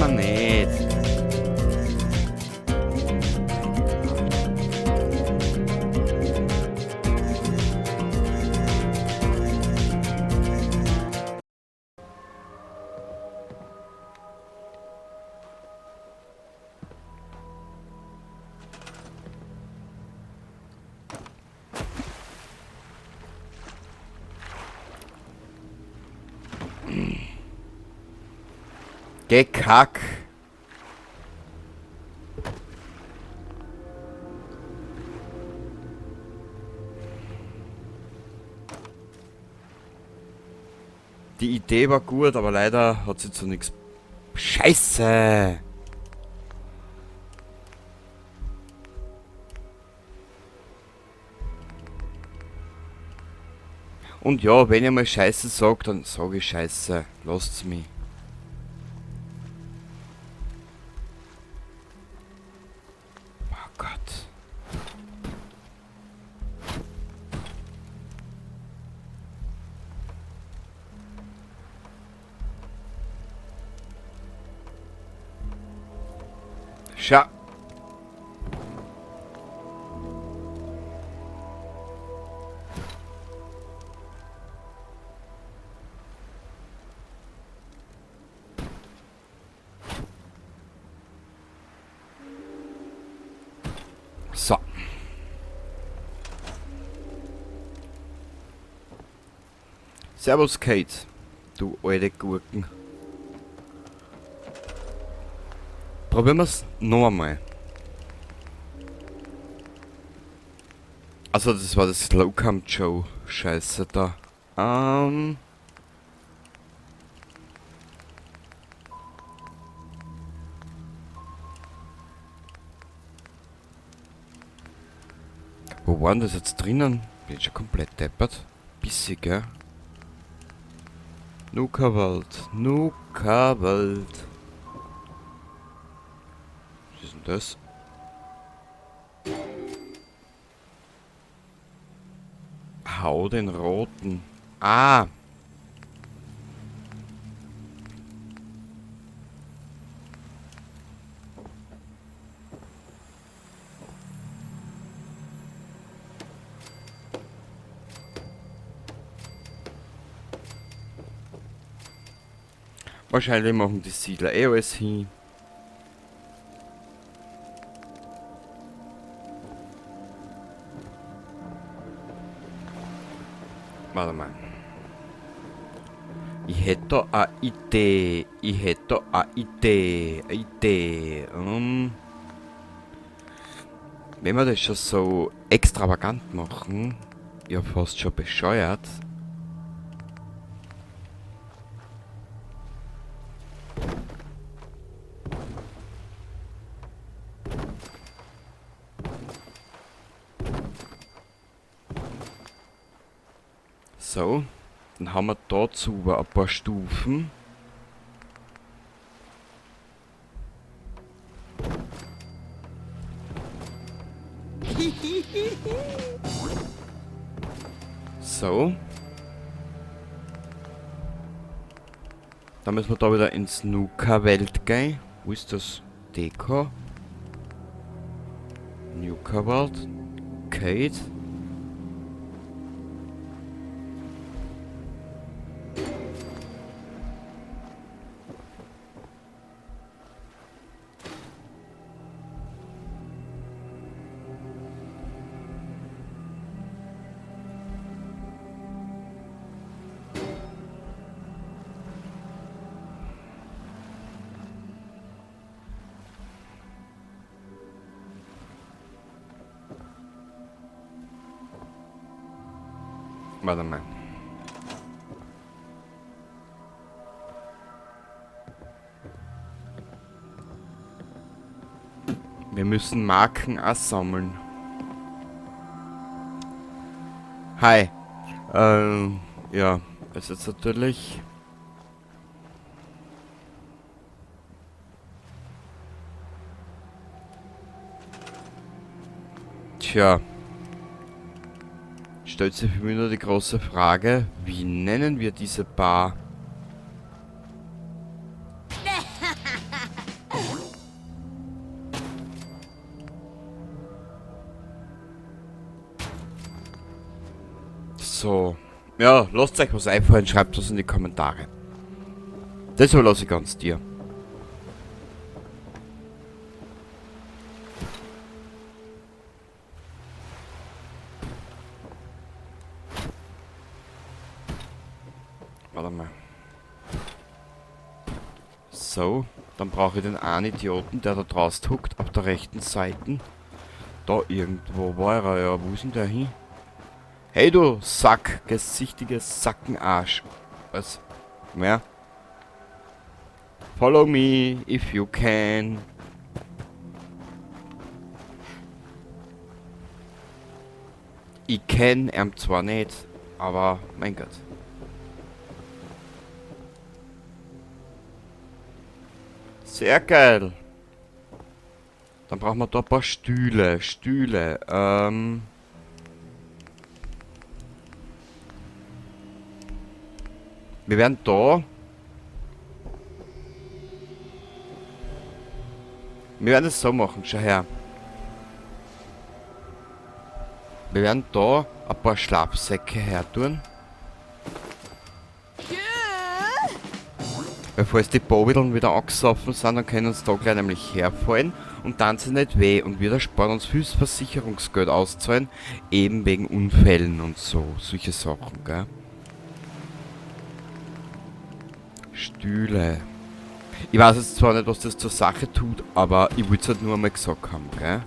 er nicht. Gekack. Die Idee war gut, aber leider hat sie zu nichts. Scheiße! Und ja, wenn ihr mal Scheiße sagt, dann sage ich Scheiße. Lasst's mich. Oh Gott. Schau. So. Servus Kate, du alte Gurken. Probieren wir's noch einmal. Also das war das Slowcam Joe. Scheiße da. Wo waren das jetzt drinnen? Bin schon komplett deppert. Bissig, gell? Nuka-Wald. Nuka-Wald. Was ist denn das? Hau den roten. Ah! Wahrscheinlich machen die Siedler eh alles hin. Warte mal. Ich hätte da eine Idee. Wenn wir das schon so extravagant machen, ja fast schon bescheuert. So, dann haben wir dazu ein paar Stufen. So. Dann müssen wir da wieder ins Nuka-Welt gehen. Wo ist das? Deko. Nuka-Welt. Kate. Warte mal. Wir müssen Marken auch sammeln. Hi. Ja, es ist natürlich... Tja. Stellt sich für mich nur die große Frage, wie nennen wir diese Bar? So. Ja, lasst euch was einfallen, schreibt was in die Kommentare. Das überlasse ich ganz dir. Warte mal. So, dann brauche ich den einen Idioten, der da draußen huckt, auf der rechten Seite. Da irgendwo war er, ja. Wo ist denn der hin? Hey du Sack, gesichtiges Sackenarsch. Was? Mehr? Follow me, if you can. Ich kenn ihn zwar nicht, aber mein Gott. Sehr geil. Dann brauchen wir da ein paar Stühle. Wir werden da... Wir werden es so machen, schau her. Wir werden da ein paar Schlafsäcke her tun. Weil falls die Bobideln wieder angesoffen sind, dann können uns da gleich nämlich herfallen und dann sie nicht weh und wir sparen uns viel Versicherungsgeld auszahlen, eben wegen Unfällen und so, solche Sachen, gell. Stühle. Ich weiß jetzt zwar nicht, was das zur Sache tut, aber ich will es halt nur einmal gesagt haben, gell.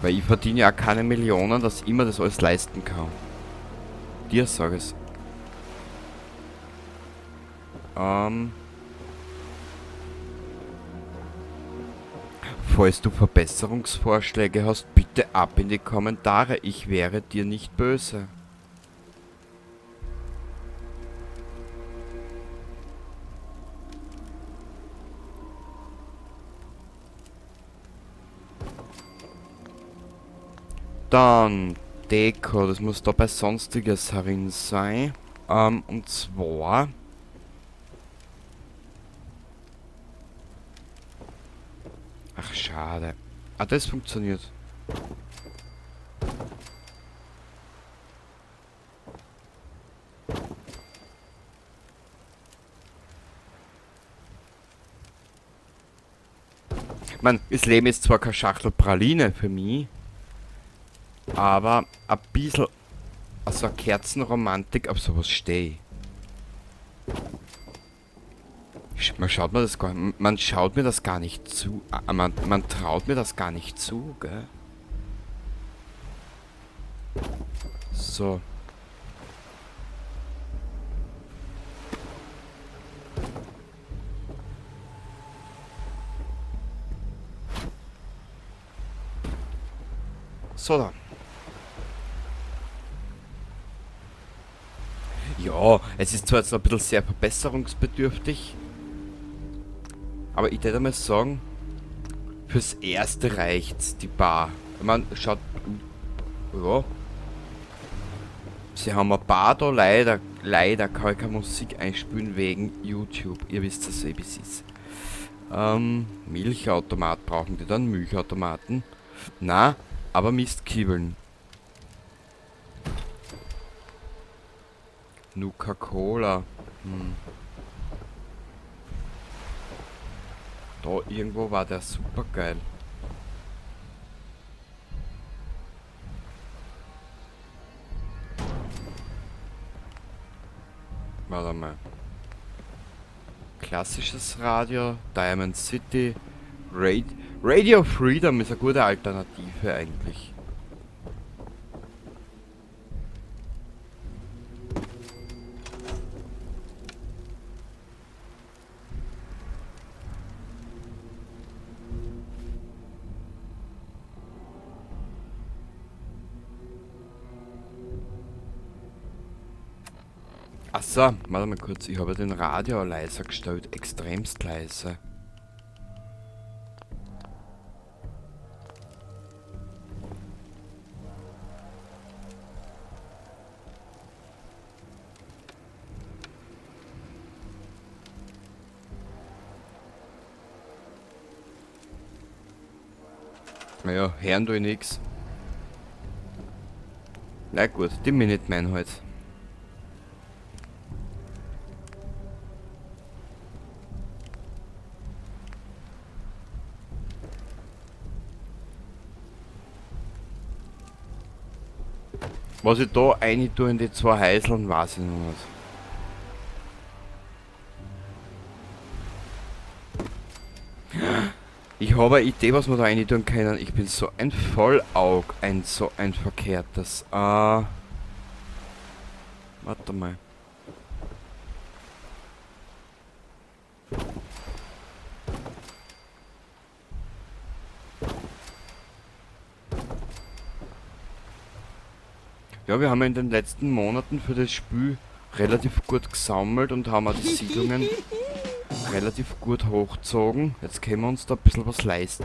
Weil ich verdiene ja auch keine Millionen, dass ich mir das alles leisten kann. Dir sag es. Falls du Verbesserungsvorschläge hast, bitte ab in die Kommentare. Ich wäre dir nicht böse. Dann Deko, das muss da bei Sonstiges herin sein. Und zwar... Ach, schade. Ah, das funktioniert. Man, das Leben ist zwar keine Schachtel Praline für mich, aber ein bisschen... Also eine Kerzenromantik, auf sowas stehe ich. Man schaut mir das gar nicht... Man schaut mir das gar nicht zu. Man traut mir das gar nicht zu, gell? So. So dann. Ja, es ist zwar jetzt noch ein bisschen sehr verbesserungsbedürftig, aber ich würde mal sagen, fürs Erste reicht's, die Bar. Man schaut... Ja. Sie haben eine Bar da, leider kann ich keine Musik einspielen wegen YouTube. Ihr wisst das eh, wie es ist. Milchautomat brauchen die dann, Milchautomaten. Na, aber Mistkiebeln. Nuka-Cola. Da irgendwo war der super geil. Warte mal. Klassisches Radio, Diamond City, Radio Freedom ist eine gute Alternative eigentlich. Achso, warte mal kurz, ich habe den Radio leiser gestellt, extremst leise. Naja, hören tue ich nix. Na gut, die Minutemen halt. Was ich da rein tue in die zwei Heiseln, weiß ich noch nicht. Ich habe eine Idee, was wir da rein tun können. Ich bin so ein Vollaug, so ein verkehrtes. Warte mal. Ja, wir haben ja in den letzten Monaten für das Spiel relativ gut gesammelt und haben auch die Siedlungen relativ gut hochgezogen. Jetzt können wir uns da ein bisschen was leisten.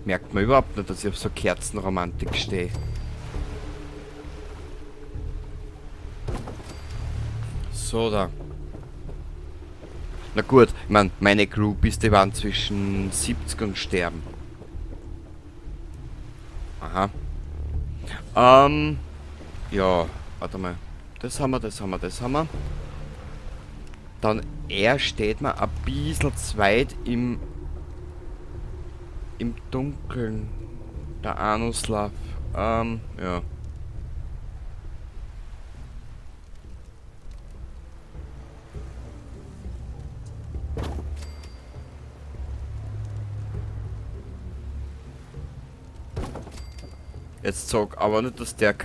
Merkt man überhaupt nicht, dass ich auf so Kerzenromantik stehe. So, da. Na gut, ich mein, meine Groupies, die waren zwischen 70 und sterben. Aha. Ja, warte mal. Das haben wir, das haben wir, das haben wir. Dann, er steht mir ein bisschen zu weit im Dunkeln. Der Anuslav. Ja. Jetzt sag aber nicht, dass der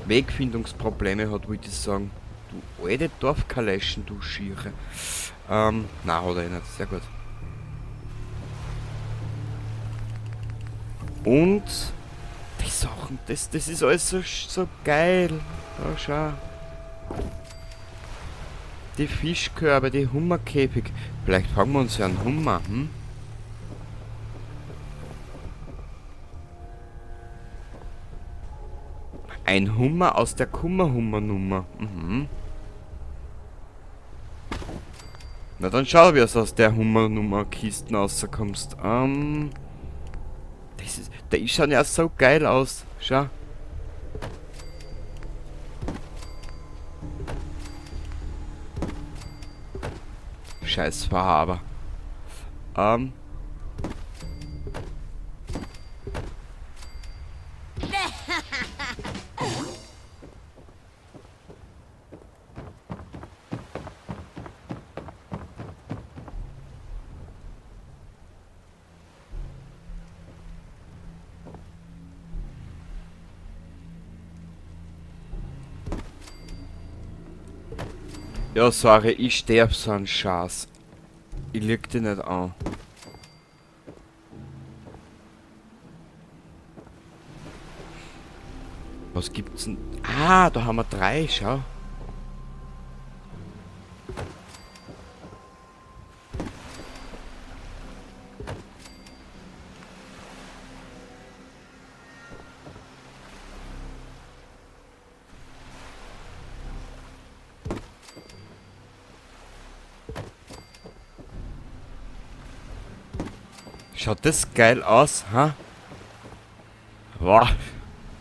Wegfindungsprobleme hat, würde ich sagen. Du alte Dorfkaleschen, du Schiere. Nein, hat er nicht. Sehr gut. Und die Sachen, das ist alles so geil. Oh, schau. Die Fischkörbe, die Hummerkäfig. Vielleicht fangen wir uns ja einen Hummer, hm? Ein Hummer aus der Kummerhummer-Nummer. Mhm. Na dann schau, wie du aus der Hummernummer-Kisten rauskommst. Der schaut ja so geil aus. Schau. Scheiß Verhaber. Ja, sorry, ich sterb so einen Schatz. Ich leg dich nicht an. Was gibt's denn? Ah, da haben wir 3, schau. Schaut das geil aus, ha? Wow.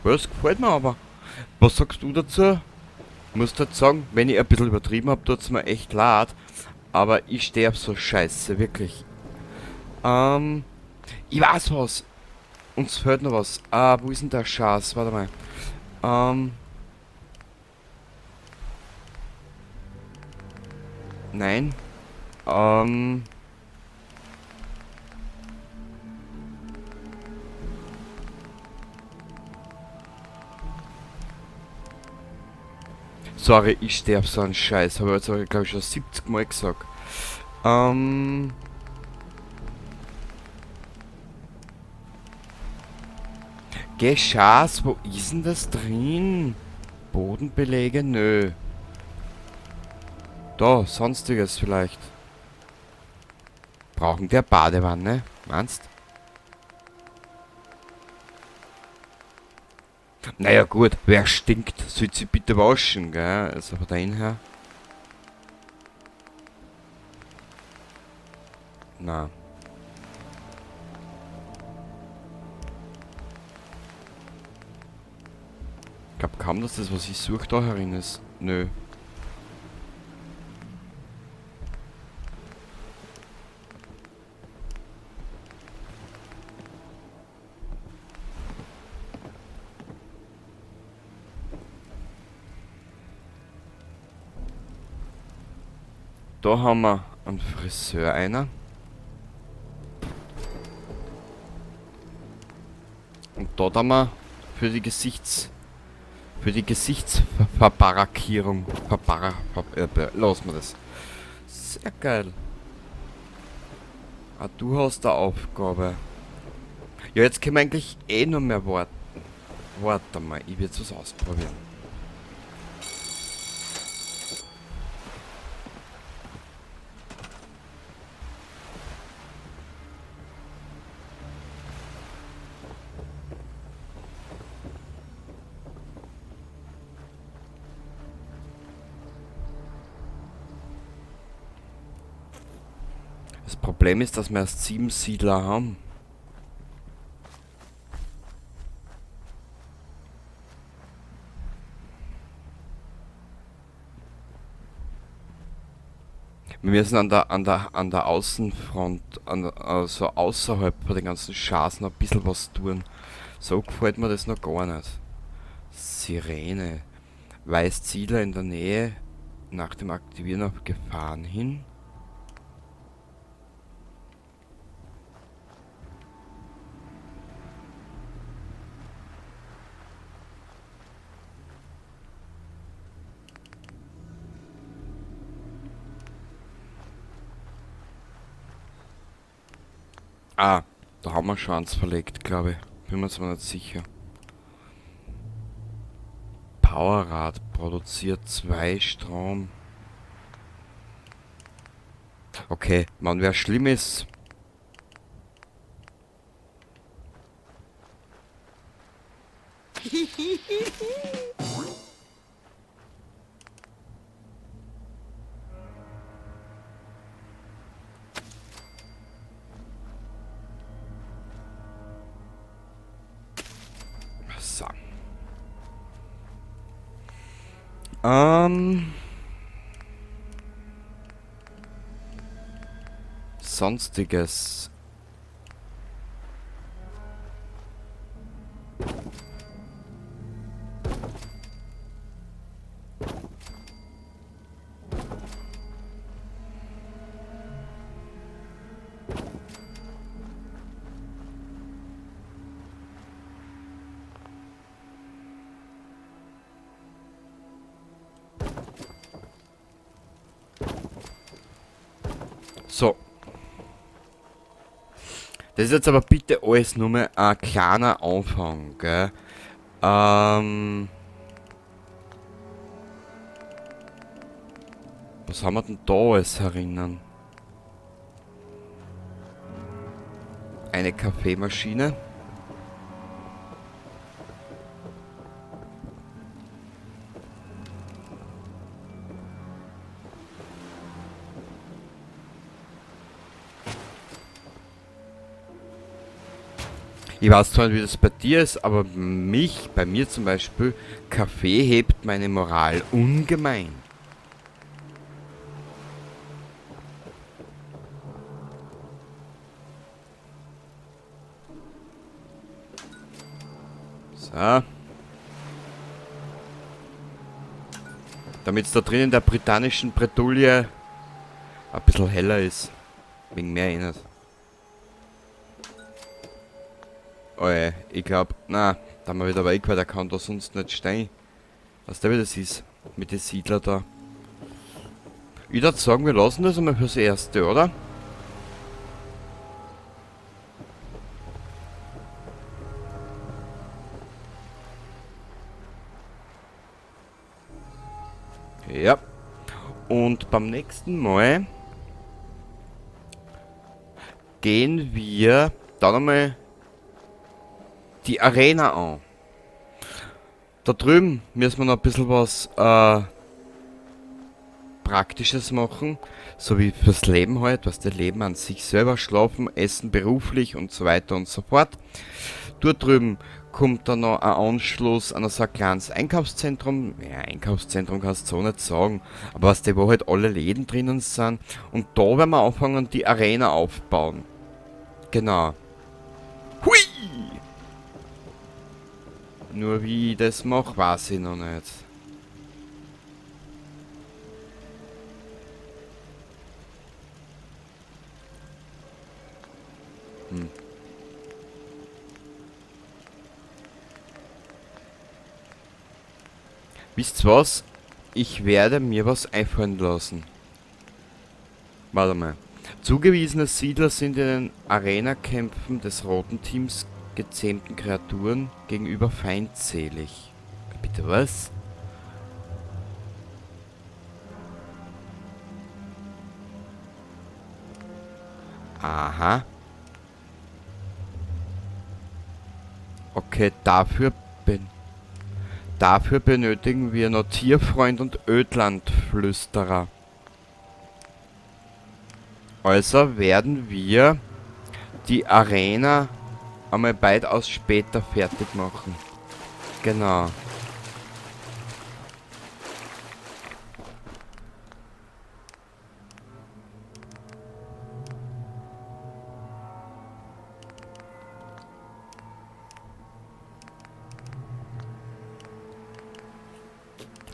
Das gefällt mir aber. Was sagst du dazu? Ich muss halt sagen, wenn ich ein bisschen übertrieben habe, tut's mir echt leid. Aber ich stehe auf so Scheiße, wirklich. Ich weiß was. Uns fehlt noch was. Wo ist denn der Schatz? Warte mal. Nein. Sorry, ich sterb so einen Scheiß. Habe ich jetzt, glaube ich, schon 70 Mal gesagt. Geschaß, wo ist denn das drin? Bodenbelege? Nö. Da, sonstiges vielleicht. Brauchen der Badewanne? Meinst? Naja gut, wer stinkt, soll sie bitte waschen, gell? Also von dahin her. Na. Ich glaube kaum, dass das, was ich suche, da herin ist. Nö. Da haben wir einen Friseur einer. Und da haben wir für die Gesichtsverbarakierung. Lass mal das. Sehr geil. Ah, du hast eine Aufgabe. Ja, jetzt können wir eigentlich eh nur mehr warten. Warte mal, ich will jetzt was ausprobieren. Das Problem ist, dass wir erst 7 Siedler haben. Wir müssen an der Außenfront, also außerhalb von den ganzen Schaßen ein bisschen was tun. So gefällt mir das noch gar nicht. Sirene. Weist Ziele in der Nähe nach dem Aktivieren auf Gefahren hin. Ah, da haben wir schon eins verlegt, glaube ich. Bin mir zwar nicht sicher. Powerrad produziert 2 Strom. Okay, man, wer schlimm ist. So. Sonstiges. So. Das ist jetzt aber bitte alles nur mal ein kleiner Anfang, gell? Was haben wir denn da alles herinnen? Eine Kaffeemaschine. Ich weiß zwar nicht, wie das bei dir ist, aber bei mir zum Beispiel, Kaffee hebt meine Moral ungemein. So. Damit es da drin in der britannischen Bretouille ein bisschen heller ist. Wegen mehr eh nicht. Oh ja, ich glaube, na, da haben wir wieder weg, weil der kann da sonst nicht stehen. Weißt du, wie das ist? Mit den Siedlern da. Ich würde sagen, wir lassen das einmal fürs Erste, oder? Ja. Und beim nächsten Mal gehen wir dann einmal die Arena an. Da drüben müssen wir noch ein bisschen was Praktisches machen, so wie fürs Leben halt, was der Leben an sich selber, schlafen, essen, beruflich und so weiter und so fort. Dort drüben kommt dann noch ein Anschluss an so ein kleines Einkaufszentrum. Ja, Einkaufszentrum kannst du so nicht sagen, aber was wo halt alle Läden drinnen sind. Und da werden wir anfangen, die Arena aufbauen. Genau. Hui! Nur wie ich das mache, weiß ich noch nicht. Hm. Wisst ihr was? Ich werde mir was einfallen lassen. Warte mal. Zugewiesene Siedler sind in den Arena-Kämpfen des roten Teams gezähmten Kreaturen gegenüber feindselig. Bitte was? Aha. Okay, dafür benötigen wir noch Tierfreund und Ödlandflüsterer. Also werden wir die Arena einmal weitaus später fertig machen. Genau.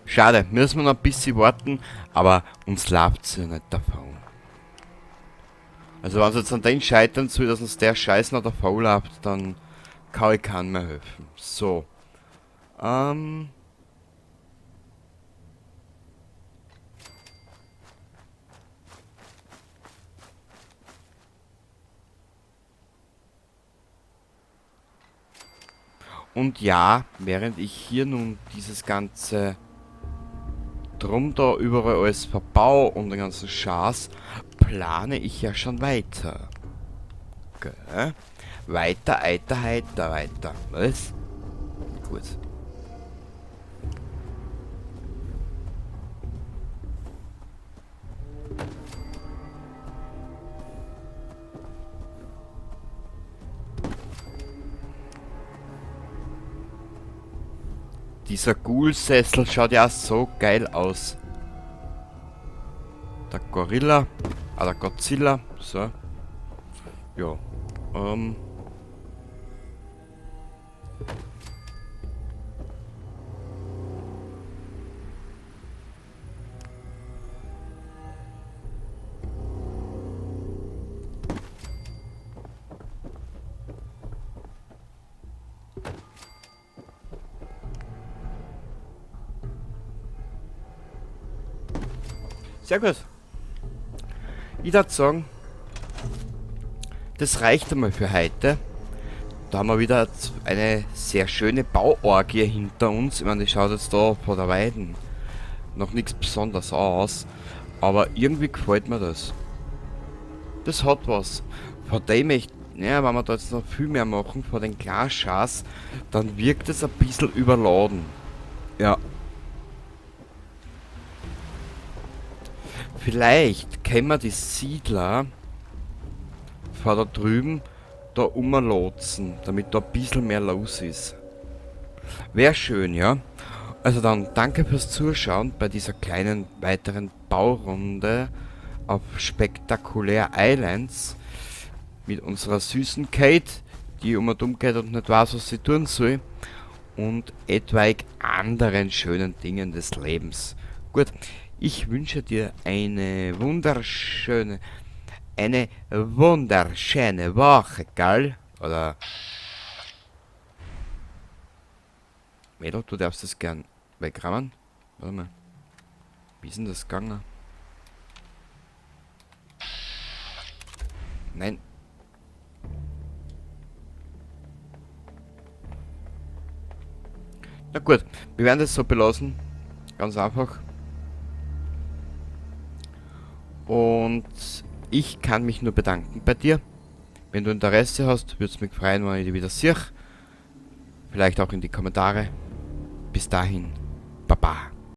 Schade, müssen wir noch ein bisschen warten, aber uns läuft's ja nicht davon. Also wenn es jetzt an den scheitern soll, dass uns der Scheiß noch davon läuft, dann kann ich keinem mehr helfen. So. Und ja, während ich hier nun dieses ganze Drum da überall alles verbau und den ganzen Schaß, plane ich ja schon weiter. Gell? Weiter, weiter. Was? Gut. Dieser Ghoul-Sessel schaut ja so geil aus. Der Gorilla. Der Godzilla. So. Ja. Sehr gut. Ich würde sagen, das reicht einmal für heute. Da haben wir wieder eine sehr schöne Bauorgie hinter uns. Ich meine, die schaut jetzt da vor der Weiden noch nichts Besonderes aus. Aber irgendwie gefällt mir das. Das hat was. Von dem ich, ja, wenn wir da jetzt noch viel mehr machen, von den Glasschaß, dann wirkt es ein bisschen überladen. Ja. Vielleicht können wir die Siedler von da drüben da umlotsen, damit da ein bisschen mehr los ist. Wäre schön, ja? Also dann danke fürs Zuschauen bei dieser kleinen weiteren Baurunde auf Spektakulär Islands mit unserer süßen Kate, die um und um geht und nicht weiß, was sie tun soll, und etwaig anderen schönen Dingen des Lebens. Gut, ich wünsche dir eine wunderschöne Woche, gell? Oder... Mädel, du darfst das gern wegrammen. Warte mal. Wie ist denn das gegangen? Nein. Na gut, wir werden das so belassen. Ganz einfach. Und ich kann mich nur bedanken bei dir. Wenn du Interesse hast, würde es mich freuen, wenn ich dich wieder sehe. Vielleicht auch in die Kommentare. Bis dahin. Baba.